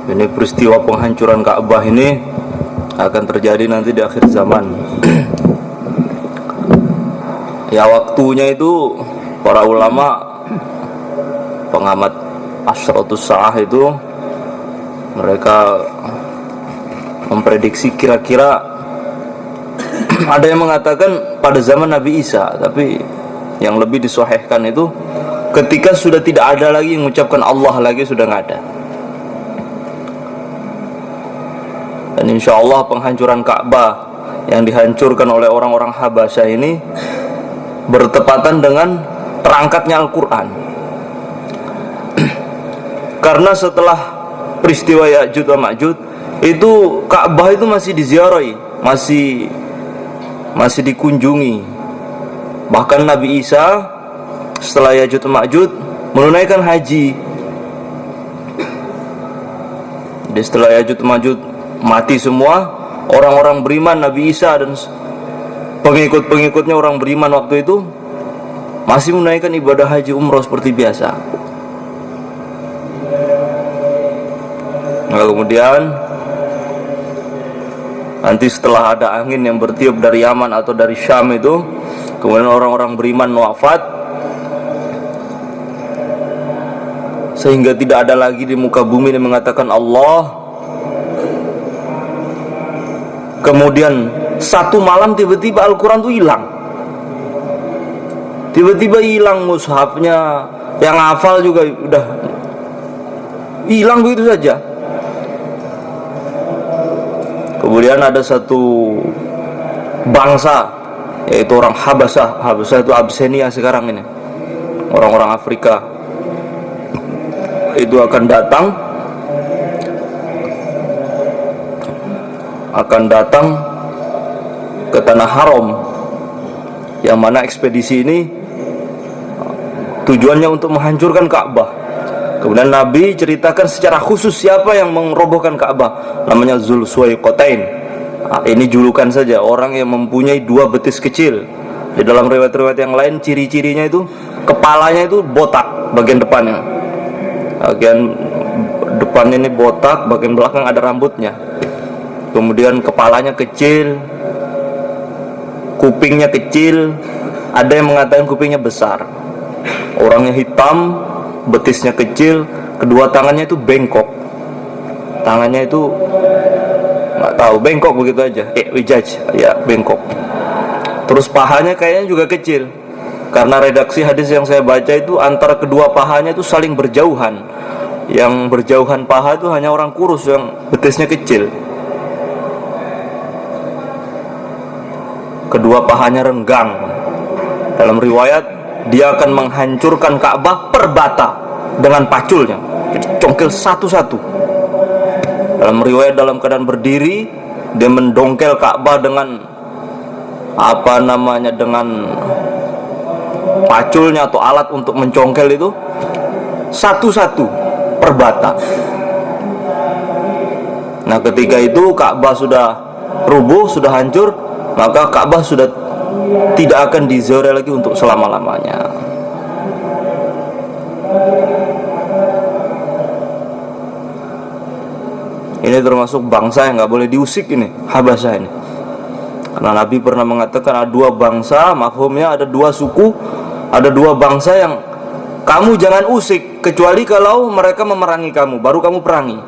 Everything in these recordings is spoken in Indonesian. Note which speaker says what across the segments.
Speaker 1: Ini peristiwa penghancuran Ka'bah ini akan terjadi nanti di akhir zaman. Ya, waktunya itu para ulama pengamat Asyratus Sa'ah itu mereka memprediksi kira-kira ada yang mengatakan pada zaman Nabi Isa, tapi yang lebih disahihkan itu ketika sudah tidak ada lagi yang mengucapkan Allah lagi, sudah nggak ada. Dan insya Allah penghancuran Ka'bah yang dihancurkan oleh orang-orang Habasyah ini bertepatan dengan terangkatnya Al-Quran. Karena setelah peristiwa Ya'juj wa Ma'juj itu Ka'bah itu masih diziarahi, masih dikunjungi. Bahkan Nabi Isa setelah Ya'juj wa Ma'juj menunaikan haji. Jadi setelah Ya'juj wa Ma'juj mati semua, orang-orang beriman Nabi Isa dan pengikut-pengikutnya orang beriman waktu itu masih menunaikan ibadah haji umroh seperti biasa. Nah, kemudian nanti setelah ada angin yang bertiup dari Yaman atau dari Syam itu, kemudian orang-orang beriman wafat, sehingga tidak ada lagi di muka bumi yang mengatakan Allah. Kemudian satu malam tiba-tiba Al-Quran itu hilang. Tiba-tiba hilang mushafnya, yang hafal juga udah hilang begitu saja. Kemudian ada satu bangsa, yaitu orang Habasyah. Habasyah itu Abyssinia sekarang ini, orang-orang Afrika. Itu akan datang ke tanah haram, yang mana ekspedisi ini tujuannya untuk menghancurkan Ka'bah. Kemudian Nabi ceritakan secara khusus siapa yang merobohkan Ka'bah, namanya Zulsuwaiqatain. Ini julukan saja, orang yang mempunyai dua betis kecil. Di dalam riwayat-riwayat yang lain ciri-cirinya itu kepalanya itu botak bagian depannya, bagian depan ini botak, bagian belakang ada rambutnya. Kemudian kepalanya kecil, kupingnya kecil, ada yang mengatakan kupingnya besar. Orangnya hitam, betisnya kecil, kedua tangannya itu bengkok. Tangannya itu nggak tahu, bengkok begitu aja. Wijaj, ya bengkok. Terus pahanya kayaknya juga kecil. Karena redaksi hadis yang saya baca itu antara kedua pahanya itu saling berjauhan. Yang berjauhan paha itu hanya orang kurus yang betisnya kecil. Kedua pahanya renggang. Dalam riwayat dia akan menghancurkan Ka'bah per bata dengan paculnya. Jadi congkel satu-satu. Dalam riwayat dalam keadaan berdiri, dia mendongkel Ka'bah dengan dengan paculnya atau alat untuk mencongkel itu satu-satu per bata. Nah, ketika itu Ka'bah sudah rubuh, sudah hancur, maka Ka'bah sudah tidak akan diziarah lagi untuk selama-lamanya. Ini termasuk bangsa yang nggak boleh diusik ini, Habasyah ini. Karena Nabi pernah mengatakan ada dua bangsa, mafhumnya ada dua suku, ada dua bangsa yang kamu jangan usik kecuali kalau mereka memerangi kamu, baru kamu perangi.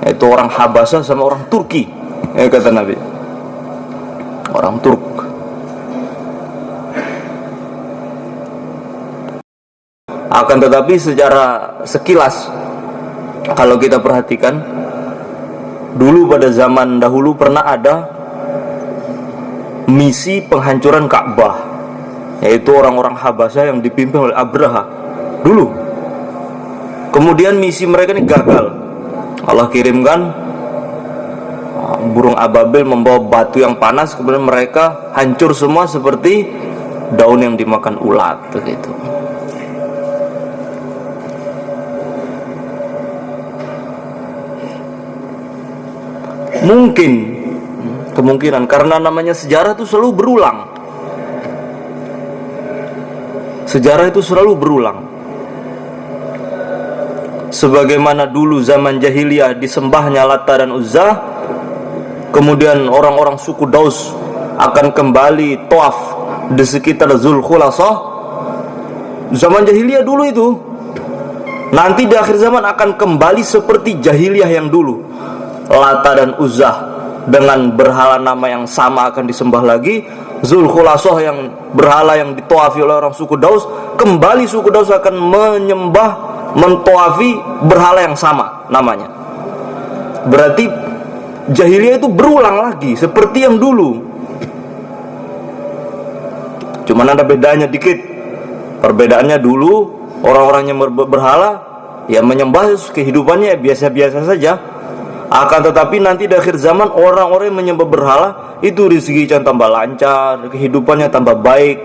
Speaker 1: Itu orang Habasyah sama orang Turki. Kata Nabi, orang Turk. Akan tetapi secara sekilas kalau kita perhatikan, dulu pada zaman dahulu pernah ada misi penghancuran Ka'bah, yaitu orang-orang Habasyah yang dipimpin oleh Abraha dulu. Kemudian misi mereka ini gagal. Allah kirimkan burung ababil membawa batu yang panas, kemudian mereka hancur semua seperti daun yang dimakan ulat begitu. Kemungkinan karena namanya sejarah itu selalu berulang. Sejarah itu selalu berulang. sebagaimana dulu zaman jahiliyah disembahnya Lata dan Uzza, kemudian orang-orang suku Daus akan kembali tawaf di sekitar Zulkhulasah. Zaman jahiliyah dulu itu, nanti di akhir zaman akan kembali seperti jahiliyah yang dulu. Lata dan Uzza dengan berhala nama yang sama akan disembah lagi. Zulkhulasah yang berhala yang ditawafi oleh orang suku Daus, kembali suku Daus akan mentawafi berhala yang sama namanya. Berarti jahiliyah itu berulang lagi seperti yang dulu. Cuman ada bedanya dikit. Perbedaannya dulu orang-orang yang berhala ya menyembah kehidupannya biasa-biasa saja. Akan tetapi nanti di akhir zaman orang-orang yang menyembah berhala itu rezekinya tambah lancar, kehidupannya tambah baik.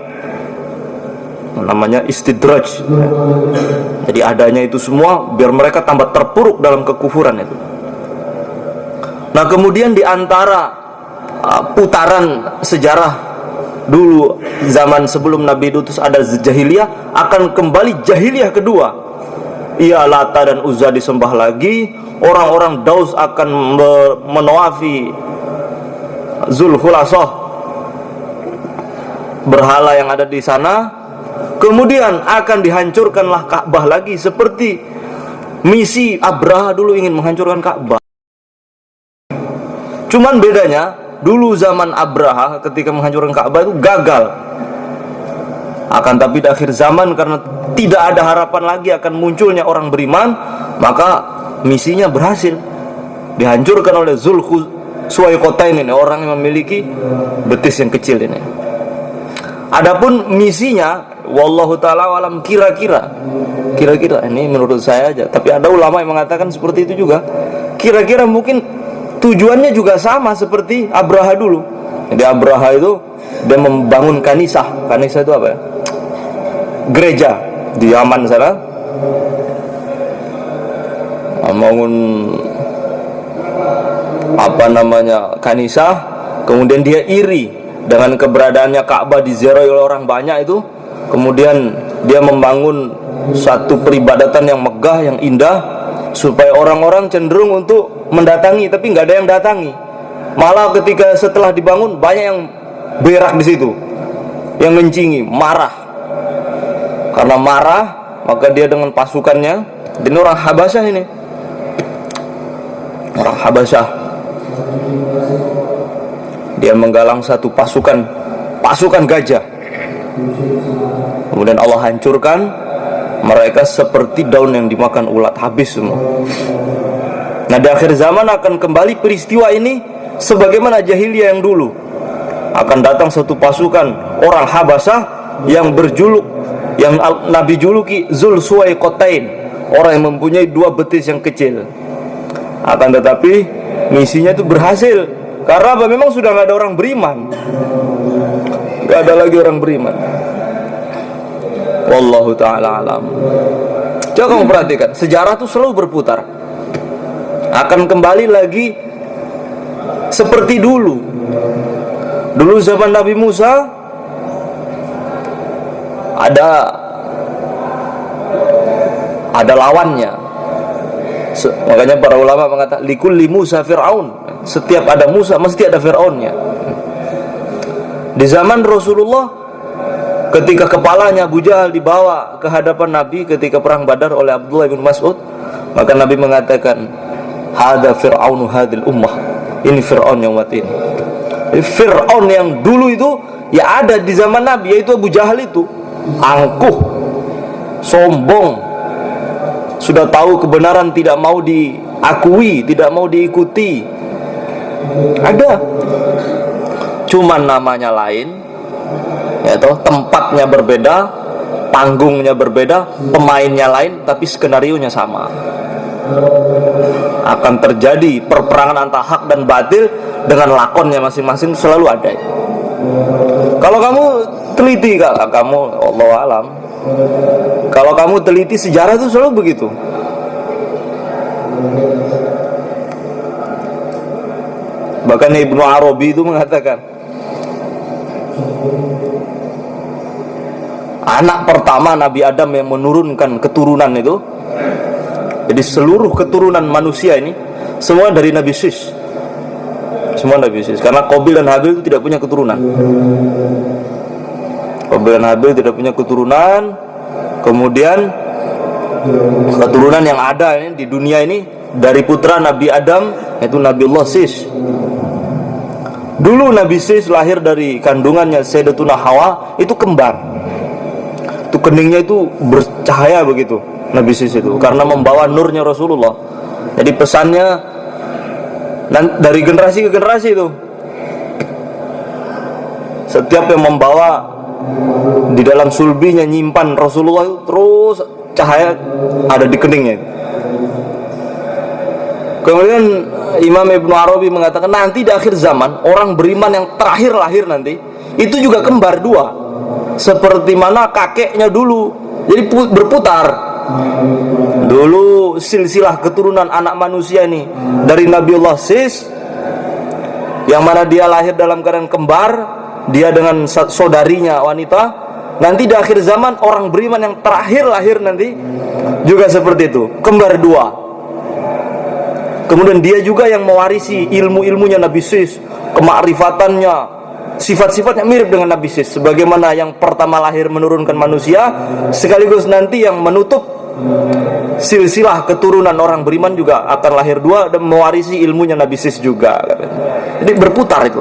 Speaker 1: Namanya istidraj. Jadi adanya itu semua biar mereka tambah terpuruk dalam kekufuran itu. Nah, kemudian di antara putaran sejarah dulu zaman sebelum Nabi diutus ada jahiliyah, akan kembali jahiliyah kedua. Ia Lata dan Uzza disembah lagi, orang-orang Daus akan menawafi Zulkhulasah, berhala yang ada di sana. Kemudian akan dihancurkanlah Ka'bah lagi seperti misi Abraha dulu ingin menghancurkan Ka'bah. Cuman bedanya dulu zaman Abraha ketika menghancurkan Ka'bah itu gagal. Akan tapi di akhir zaman karena tidak ada harapan lagi akan munculnya orang beriman, maka misinya berhasil. Dihancurkan oleh Zulkhulasah ini, orang yang memiliki betis yang kecil ini. Adapun misinya wallahu taala alam, kira-kira ini menurut saya aja, tapi ada ulama yang mengatakan seperti itu juga. Kira-kira mungkin tujuannya juga sama seperti Abraha dulu. Jadi Abraha itu dia membangun kanisah. Kanisah itu apa ya? Gereja di Yaman sana. Membangun kanisah. Kemudian dia iri dengan keberadaannya Ka'bah diziarahi oleh orang banyak itu. Kemudian dia membangun satu peribadatan yang megah, yang indah, supaya orang-orang cenderung untuk mendatangi, tapi nggak ada yang datangi. Malah ketika setelah dibangun banyak yang berak di situ, yang mencingi, marah. Karena marah, maka dia dengan pasukannya, ini orang Habasyah ini, orang Habasyah, dia menggalang satu pasukan gajah. Kemudian Allah hancurkan mereka seperti daun yang dimakan ulat, habis semua. Nah, di akhir zaman akan kembali peristiwa ini sebagaimana jahiliyah yang dulu. Akan datang satu pasukan orang Habasyah yang berjuluk, yang Nabi juluki Zulsuwaikotain, orang yang mempunyai dua betis yang kecil. Akan tetapi misinya itu berhasil. Karena apa? Memang sudah nggak ada orang beriman. Nggak ada lagi orang beriman. Wallahu ta'ala alam. Coba kamu perhatikan, sejarah itu selalu berputar. Akan kembali lagi seperti dulu. Dulu zaman Nabi Musa ada lawannya. Makanya para ulama mengatakan likulli Musa Fir'aun. Setiap ada Musa mesti ada Fir'aunnya. Di zaman Rasulullah, ketika kepalanya Abu Jahal dibawa ke hadapan Nabi ketika perang Badar oleh Abdullah bin Mas'ud, maka Nabi mengatakan, "Hada Fir'aunu hadil ummah." Ini Fir'aun yang umat ini. Fir'aun yang dulu itu ya ada di zaman Nabi, yaitu Abu Jahal itu. Angkuh, sombong, sudah tahu kebenaran tidak mau diakui, tidak mau diikuti. Ada. Cuman namanya lain, yaitu tempatnya berbeda, panggungnya berbeda, pemainnya lain, tapi skenarionya sama. Akan terjadi perperangan antara hak dan batil dengan lakonnya masing-masing, selalu ada. Kalau kamu teliti, kamu Allahu alam, kalau kamu teliti sejarah itu selalu begitu. Bahkan Ibnu Arabi itu mengatakan, anak pertama Nabi Adam yang menurunkan keturunan Jadi seluruh keturunan manusia ini semua dari Nabi Sis. Semua Nabi Sis. Karena Qabil dan Habil itu tidak punya keturunan. Qabil dan Habil tidak punya keturunan. Kemudian keturunan yang ada ini di dunia ini dari putra Nabi Adam, yaitu Nabiullah Sis. Dulu Nabi Sis lahir dari kandungannya Sayyidatuna Hawa, itu kembar. Itu keningnya itu bercahaya begitu, Nabi Sis itu, karena membawa nurnya Rasulullah. Jadi pesannya dari generasi ke generasi itu. Setiap yang membawa di dalam sulbinya nyimpan Rasulullah itu, terus cahaya ada di keningnya. Kemudian Imam Ibnu Arabi mengatakan nanti di akhir zaman orang beriman yang terakhir lahir nanti itu juga kembar dua, seperti mana kakeknya dulu. Jadi berputar. Dulu silsilah keturunan anak manusia ini dari Nabiullah Sis, yang mana dia lahir dalam keadaan kembar, dia dengan saudarinya wanita. Nanti di akhir zaman orang beriman yang terakhir lahir nanti juga seperti itu, kembar dua. Kemudian dia juga yang mewarisi ilmu-ilmunya Nabi Sis, kemakrifatannya, sifat-sifatnya mirip dengan Nabi Sis. Sebagaimana yang pertama lahir menurunkan manusia, sekaligus nanti yang menutup silsilah keturunan orang beriman juga akan lahir dua dan mewarisi ilmunya Nabi Sis juga. Jadi berputar itu.